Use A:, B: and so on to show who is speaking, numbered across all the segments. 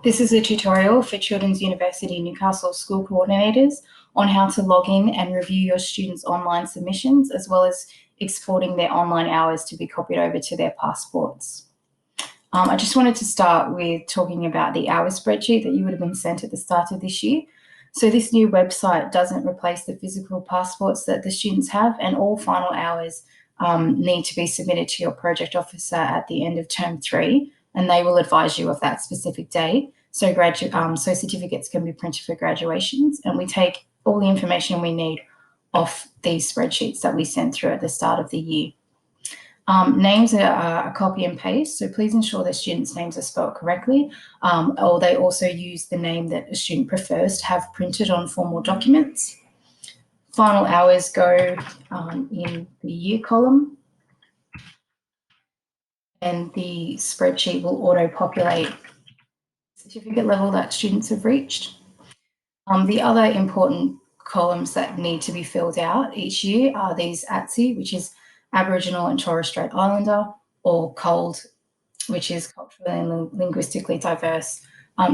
A: This is a tutorial for Children's University Newcastle school coordinators on how to log in and review your students' online submissions, as well as exporting their online hours to be copied over to their passports. I just wanted to start with talking about the hours spreadsheet that you would have been sent at the start of this year. So this new website doesn't replace the physical passports that the students have, and all final hours need to be submitted to your project officer at the end of term 3, and they will advise you of that specific date. So certificates can be printed for graduations, and we take all the information we need off these spreadsheets that we send through at the start of the year. Names are a copy and paste, so please ensure that students' names are spelled correctly, or they also use the name that a student prefers to have printed on formal documents. Final hours go in the year column, and the spreadsheet will auto-populate certificate level that students have reached. The other important columns that need to be filled out each year are these ATSI, which is Aboriginal and Torres Strait Islander, or COLD, which is culturally and linguistically diverse.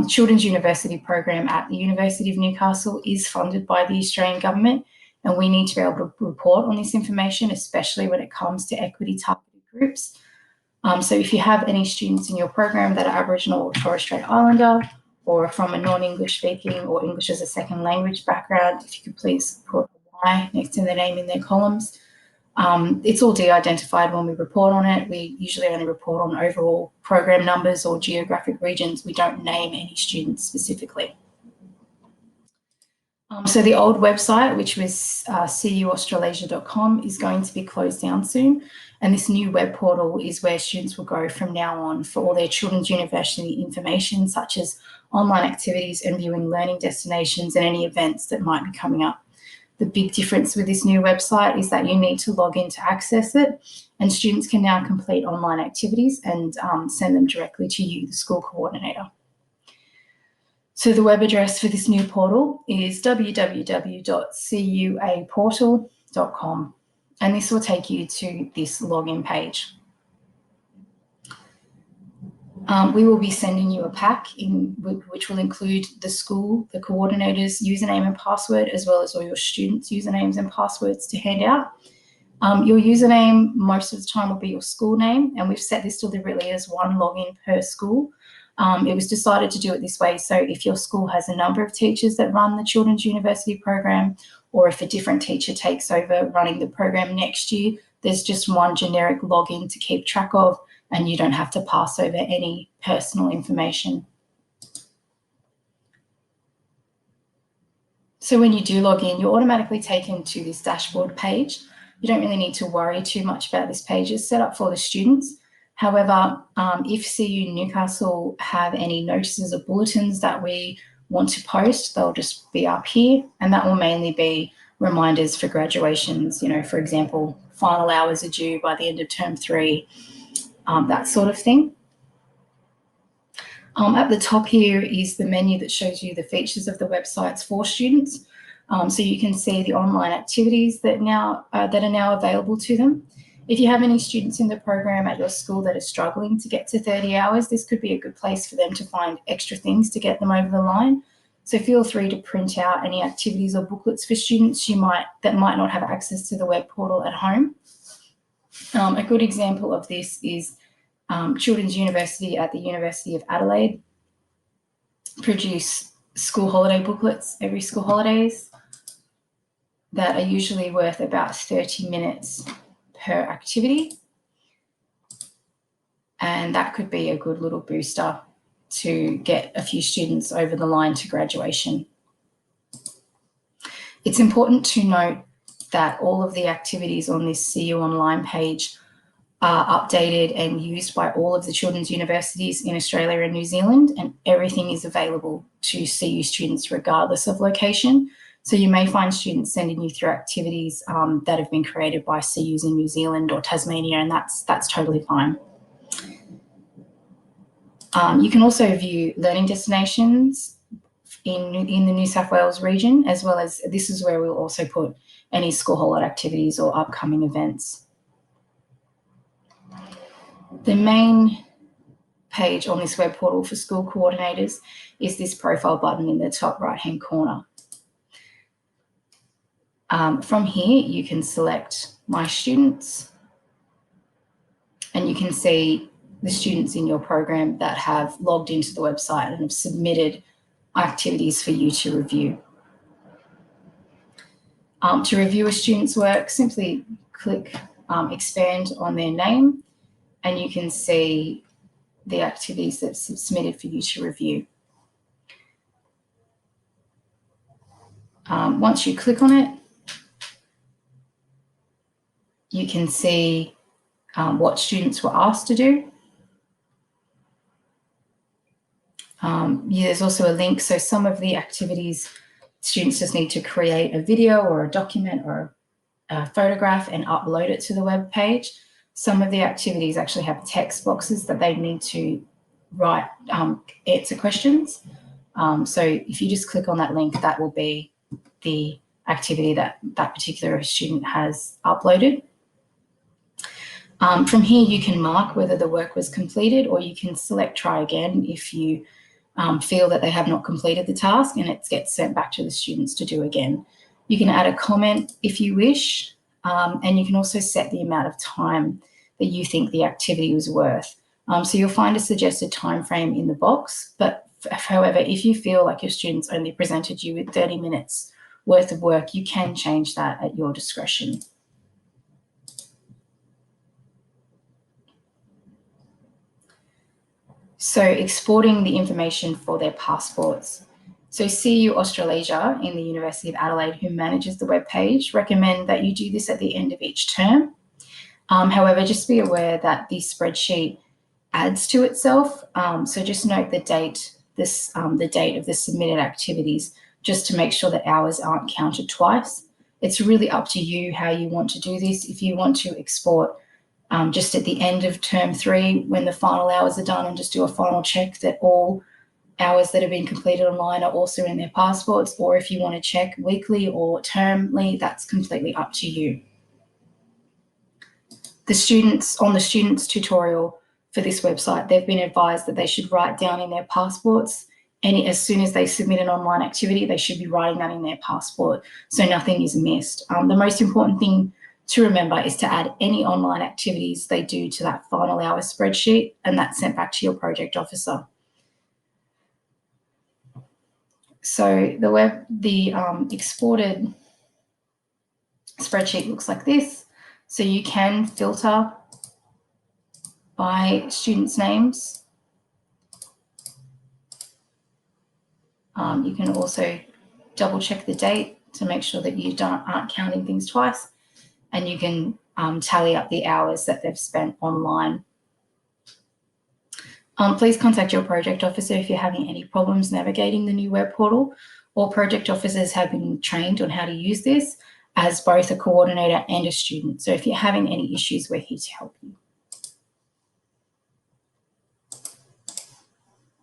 A: Children's University program at the University of Newcastle is funded by the Australian government, and we need to be able to report on this information, especially when it comes to equity targeted groups. So if you have any students in your program that are Aboriginal or Torres Strait Islander, or from a non-English speaking or English as a second language background, if you could please put a Y next to their name in their columns. It's all de-identified when we report on it. We usually only report on overall program numbers or geographic regions. We don't name any students specifically. So the old website, which was cuaustralasia.com, is going to be closed down soon. And this new web portal is where students will go from now on for all their Children's University information, such as online activities and viewing learning destinations and any events that might be coming up. The big difference with this new website is that you need to log in to access it, and students can now complete online activities and send them directly to you, the school coordinator. So the web address for this new portal is www.cuaportal.com, and this will take you to this login page. We will be sending you a pack which will include the school, the coordinator's username and password, as well as all your students' usernames and passwords to hand out. Your username most of the time will be your school name, and we've set this deliberately as one login per school. It was decided to do it this way, so if your school has a number of teachers that run the Children's University program, or if a different teacher takes over running the program next year, there's just one generic login to keep track of, and you don't have to pass over any personal information. So when you do log in, you're automatically taken to this dashboard page. You don't really need to worry too much about this page. It's set up for the students. However, if CU Newcastle have any notices or bulletins that we want to post, they'll just be up here, and that will mainly be reminders for graduations. You know, for example, final hours are due by the end of term 3, that sort of thing. At the top here is the menu that shows you the features of the websites for students. So you can see the online activities that are now available to them. If you have any students in the program at your school that are struggling to get to 30 hours, this could be a good place for them to find extra things to get them over the line. So feel free to print out any activities or booklets for students that might not have access to the web portal at home. A good example of this is Children's University at the University of Adelaide produce school holiday booklets every school holidays that are usually worth about 30 minutes per activity, and that could be a good little booster to get a few students over the line to graduation. It's important to note that all of the activities on this CU Online page are updated and used by all of the children's universities in Australia and New Zealand, and everything is available to CU students regardless of location. So you may find students sending you through activities that have been created by CUs in New Zealand or Tasmania, and that's totally fine. You can also view learning destinations in the New South Wales region, as well as this is where we'll also put any school holiday activities or upcoming events. The main page on this web portal for school coordinators is this profile button in the top right-hand corner. From here, you can select My Students, and you can see the students in your program that have logged into the website and have submitted activities for you to review. To review a student's work, simply click expand on their name, and you can see the activities that's submitted for you to review. Once you click on it, you can see what students were asked to do. There's also a link, so some of the activities, students just need to create a video or a document or a photograph and upload it to the web page. Some of the activities actually have text boxes that they need to write, answer questions. So if you just click on that link, that will be the activity that that particular student has uploaded. From here, you can mark whether the work was completed, or you can select try again if you feel that they have not completed the task, and it gets sent back to the students to do again. You can add a comment if you wish, and you can also set the amount of time that you think the activity was worth. So you'll find a suggested time frame in the box, but however, if you feel like your students only presented you with 30 minutes worth of work, you can change that at your discretion. So exporting the information for their passports. So CU Australasia in the University of Adelaide, who manages the web page, recommend that you do this at the end of each term. However, just be aware that the spreadsheet adds to itself. So just note the date, the date of the submitted activities, just to make sure that hours aren't counted twice. It's really up to you how you want to do this. If you want to export just at the end of term 3, when the final hours are done, and just do a final check that all hours that have been completed online are also in their passports, or if you want to check weekly or termly, that's completely up to you. The students on the students tutorial for this website, they've been advised that they should write down in their passports, and as soon as they submit an online activity, they should be writing that in their passport so nothing is missed. The most important thing to remember is to add any online activities they do to that final hour spreadsheet, and that's sent back to your project officer. So the exported spreadsheet looks like this. So you can filter by students' names. You can also double check the date to make sure that you aren't counting things twice, and you can tally up the hours that they've spent online. Please contact your project officer if you're having any problems navigating the new web portal. All project officers have been trained on how to use this as both a coordinator and a student. So if you're having any issues, we're here to help you.